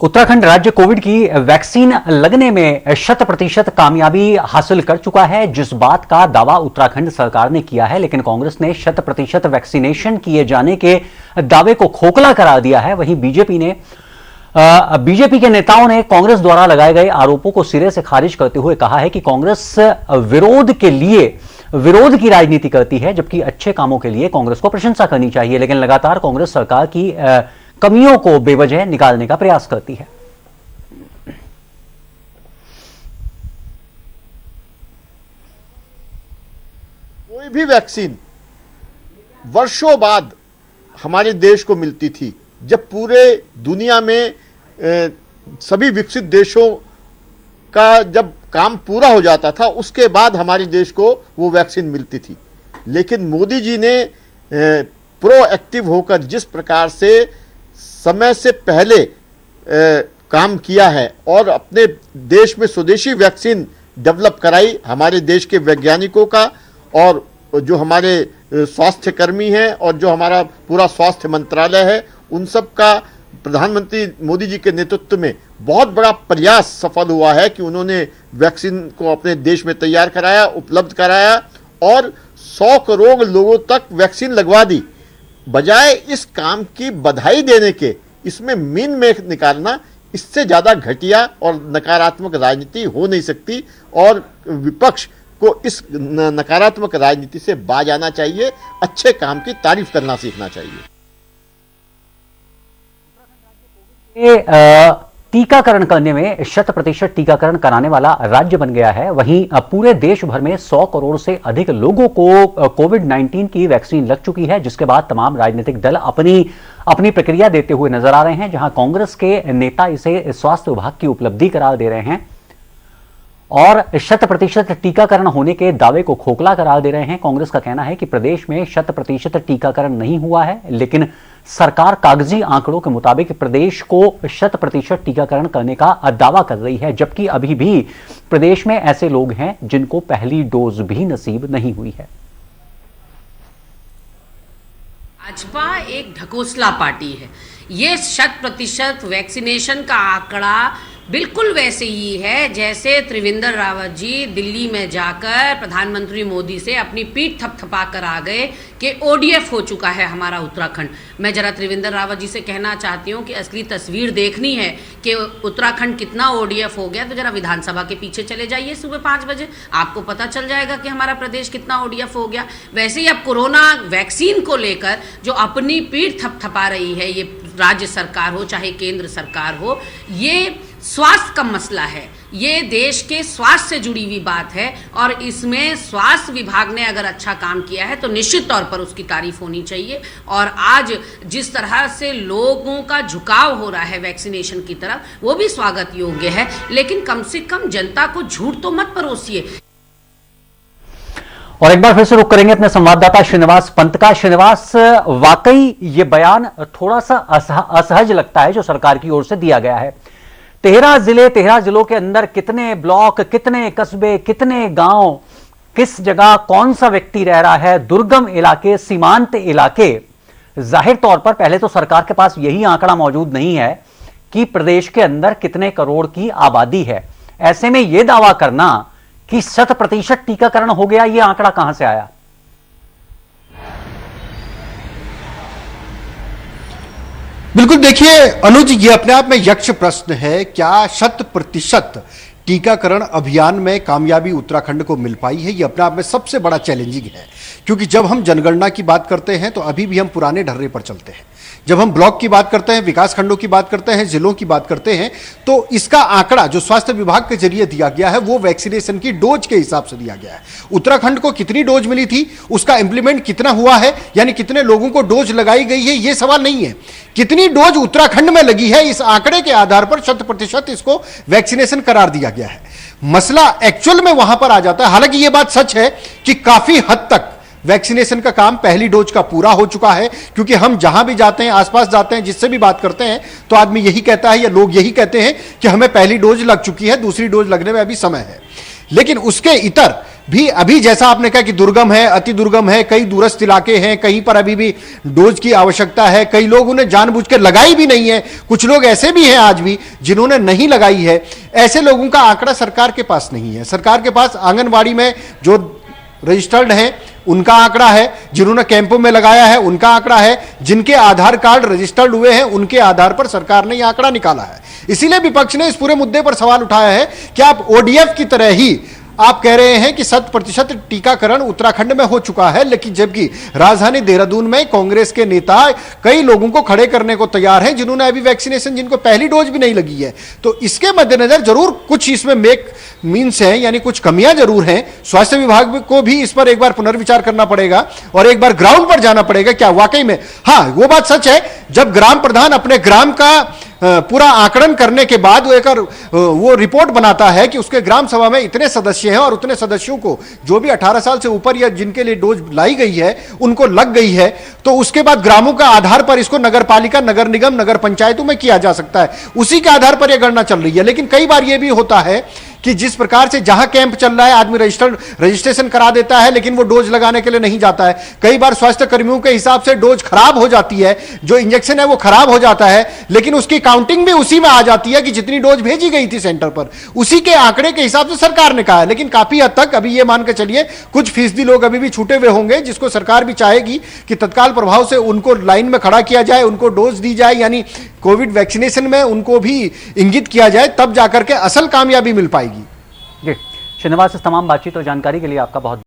उत्तराखंड राज्य कोविड की वैक्सीन लगने में 100% कामयाबी हासिल कर चुका है, जिस बात का दावा उत्तराखंड सरकार ने किया है। लेकिन कांग्रेस ने 100% वैक्सीनेशन किए जाने के दावे को खोखला करार दिया है। वहीं बीजेपी के नेताओं ने कांग्रेस द्वारा लगाए गए आरोपों को सिरे से खारिज करते हुए कहा है कि कांग्रेस विरोध की राजनीति करती है, जबकि अच्छे कामों के लिए कांग्रेस को प्रशंसा करनी चाहिए। लेकिन लगातार कांग्रेस सरकार की कमियों को बेवजह निकालने का प्रयास करती है। कोई भी वैक्सीन वर्षों बाद हमारे देश को मिलती थी, जब पूरे दुनिया में सभी विकसित देशों का जब काम पूरा हो जाता था, उसके बाद हमारे देश को वो वैक्सीन मिलती थी। लेकिन मोदी जी ने प्रोएक्टिव होकर जिस प्रकार से समय से पहले काम किया है और अपने देश में स्वदेशी वैक्सीन डेवलप कराई, हमारे देश के वैज्ञानिकों का और जो हमारे स्वास्थ्य कर्मी हैं और जो हमारा पूरा स्वास्थ्य मंत्रालय है, उन सब का प्रधानमंत्री मोदी जी के नेतृत्व में बहुत बड़ा प्रयास सफल हुआ है कि उन्होंने वैक्सीन को अपने देश में तैयार कराया, उपलब्ध कराया और 100 करोड़ लोगों तक वैक्सीन लगवा दी। बजाय इस काम की बधाई देने के इसमें मीन में निकालना, इससे ज्यादा घटिया और नकारात्मक राजनीति हो नहीं सकती और विपक्ष को इस नकारात्मक राजनीति से बाज आना चाहिए, अच्छे काम की तारीफ करना सीखना चाहिए। टीकाकरण करने में 100% टीकाकरण कराने वाला राज्य बन गया है। वहीं पूरे देश भर में 100 करोड़ से अधिक लोगों को कोविड-19 की वैक्सीन लग चुकी है, जिसके बाद तमाम राजनीतिक दल अपनी प्रक्रिया देते हुए नजर आ रहे हैं। जहां कांग्रेस के नेता इसे स्वास्थ्य विभाग की उपलब्धि करार दे रहे हैं और 100% टीकाकरण होने के दावे को खोखला करार दे रहे हैं। कांग्रेस का कहना है कि प्रदेश में 100% टीकाकरण नहीं हुआ है, लेकिन सरकार कागजी आंकड़ों के मुताबिक प्रदेश को 100% टीकाकरण करने का दावा कर रही है, जबकि अभी भी प्रदेश में ऐसे लोग हैं जिनको पहली डोज भी नसीब नहीं हुई है। भाजपा एक ढकोसला पार्टी है। ये 100% वैक्सीनेशन का आंकड़ा बिल्कुल वैसे ही है जैसे त्रिवेंद्र रावत जी दिल्ली में जाकर प्रधानमंत्री मोदी से अपनी पीठ थपथपा कर आ गए कि ओडीएफ हो चुका है हमारा उत्तराखंड। मैं जरा त्रिवेंद्र रावत जी से कहना चाहती हूँ कि असली तस्वीर देखनी है कि उत्तराखंड कितना ओडीएफ हो गया, तो जरा विधानसभा के पीछे चले जाइए सुबह 5 बजे, आपको पता चल जाएगा कि हमारा प्रदेश कितना ओडीएफ हो गया। वैसे ही अब कोरोना वैक्सीन को लेकर जो अपनी पीठ थपथपा रही है, ये राज्य सरकार हो चाहे केंद्र सरकार हो, ये स्वास्थ्य का मसला है, ये देश के स्वास्थ्य से जुड़ी हुई बात है और इसमें स्वास्थ्य विभाग ने अगर अच्छा काम किया है तो निश्चित तौर पर उसकी तारीफ होनी चाहिए। और आज जिस तरह से लोगों का झुकाव हो रहा है वैक्सीनेशन की तरफ, वो भी स्वागत योग्य है, लेकिन कम से कम जनता को झूठ तो मत परोसिए। और एक बार फिर से रुक करेंगे अपने संवाददाता श्रीनिवास पंत का। श्रीनिवास, वाकई ये बयान थोड़ा सा असहज लगता है जो सरकार की ओर से दिया गया है। 13 जिलों के अंदर कितने ब्लॉक, कितने कस्बे, कितने गांव, किस जगह कौन सा व्यक्ति रह रहा है, दुर्गम इलाके, सीमांत इलाके, जाहिर तौर पर पहले तो सरकार के पास यही आंकड़ा मौजूद नहीं है कि प्रदेश के अंदर कितने करोड़ की आबादी है। ऐसे में यह दावा करना कि 100% टीकाकरण हो गया, यह आंकड़ा कहां से आया? बिल्कुल, देखिए अनुज, ये अपने आप में यक्ष प्रश्न है। क्या 100% टीकाकरण अभियान में कामयाबी उत्तराखंड को मिल पाई है? ये अपने आप में सबसे बड़ा चैलेंजिंग है, क्योंकि जब हम जनगणना की बात करते हैं तो अभी भी हम पुराने ढर्रे पर चलते हैं। जब हम ब्लॉक की बात करते हैं, विकास खंडों की बात करते हैं, जिलों की बात करते हैं, तो इसका आंकड़ा जो स्वास्थ्य विभाग के जरिए दिया गया है वो वैक्सीनेशन की डोज के हिसाब से दिया गया है। उत्तराखंड को कितनी डोज मिली थी, उसका इंप्लीमेंट कितना हुआ है, यानी कितने लोगों को डोज लगाई गई है, ये सवाल नहीं है। कितनी डोज उत्तराखंड में लगी है, इस आंकड़े के आधार पर 100% इसको वैक्सीनेशन करार दिया गया है। मसला एक्चुअल में वहां पर आ जाता है। हालांकि यह बात सच है कि काफी हद तक वैक्सीनेशन का काम पहली डोज का पूरा हो चुका है, क्योंकि हम जहां भी जाते हैं, आसपास जाते हैं, जिससे भी बात करते हैं, तो आदमी यही कहता है या लोग यही कहते हैं कि हमें पहली डोज लग चुकी है, दूसरी डोज लगने में अभी समय है। लेकिन उसके इतर भी अभी जैसा आपने कहा कि दुर्गम है, अति दुर्गम है, कई दूरस्थ इलाके हैं, कहीं पर अभी भी डोज की आवश्यकता है, कई लोग उन्हें जानबूझ के लगाई भी नहीं है, कुछ लोग ऐसे भी हैं आज भी जिन्होंने नहीं लगाई है। ऐसे लोगों का आंकड़ा सरकार के पास नहीं है। सरकार के पास आंगनबाड़ी में जो रजिस्टर्ड हैं उनका आंकड़ा है, जिन्होंने कैंपों में लगाया है उनका आंकड़ा है, जिनके आधार कार्ड रजिस्टर्ड हुए हैं उनके आधार पर सरकार ने यह आंकड़ा निकाला है। इसीलिए विपक्ष ने इस पूरे मुद्दे पर सवाल उठाया है कि आप ओडीएफ की तरह ही आप कह रहे हैं कि 100% टीकाकरण उत्तराखंड में हो चुका है, लेकिन जबकि राजधानी देहरादून में कांग्रेस के नेता कई लोगों को खड़े करने को तैयार हैं जिन्होंने अभी वैक्सीनेशन, जिनको पहली डोज भी नहीं लगी है। तो इसके मद्देनजर जरूर कुछ इसमें मेक मीन्स हैं, यानी कुछ कमियां जरूर हैं। स्वास्थ्य विभाग को भी इस पर एक बार पुनर्विचार करना पड़ेगा और एक बार ग्राउंड पर जाना पड़ेगा। क्या वाकई में, हाँ वो बात सच है, जब ग्राम प्रधान अपने ग्राम का पूरा आकलन करने के बाद वो रिपोर्ट बनाता है कि उसके ग्राम सभा में इतने सदस्य हैं और उतने सदस्यों को जो भी 18 साल से ऊपर या जिनके लिए डोज लाई गई है उनको लग गई है, तो उसके बाद ग्रामों का आधार पर इसको नगर पालिका, नगर निगम, नगर पंचायतों में किया जा सकता है। उसी के आधार पर यह गणना चल रही है। लेकिन कई बार यह भी होता है कि जिस प्रकार से जहां कैंप चल रहा है आदमी रजिस्ट्रेशन करा देता है लेकिन वो डोज लगाने के लिए नहीं जाता है। कई बार स्वास्थ्य कर्मियों के हिसाब से डोज खराब हो जाती है, जो इंजेक्शन है वो खराब हो जाता है, लेकिन उसकी काउंटिंग भी उसी में आ जाती है कि जितनी डोज भेजी गई थी सेंटर पर, उसी के आंकड़े के हिसाब से सरकार ने कहा है। लेकिन काफी हद तक अभी ये मान के चलिए कुछ फीसदी लोग अभी भी छूटे हुए होंगे, जिसको सरकार भी चाहेगी कि तत्काल प्रभाव से उनको लाइन में खड़ा किया जाए, उनको डोज दी जाए, यानी कोविड वैक्सीनेशन में उनको भी इंगित किया जाए, तब जाकर के असल कामयाबी मिल पाएगी। जी, श्रीनिवास, इस तमाम बातचीत और जानकारी के लिए आपका बहुत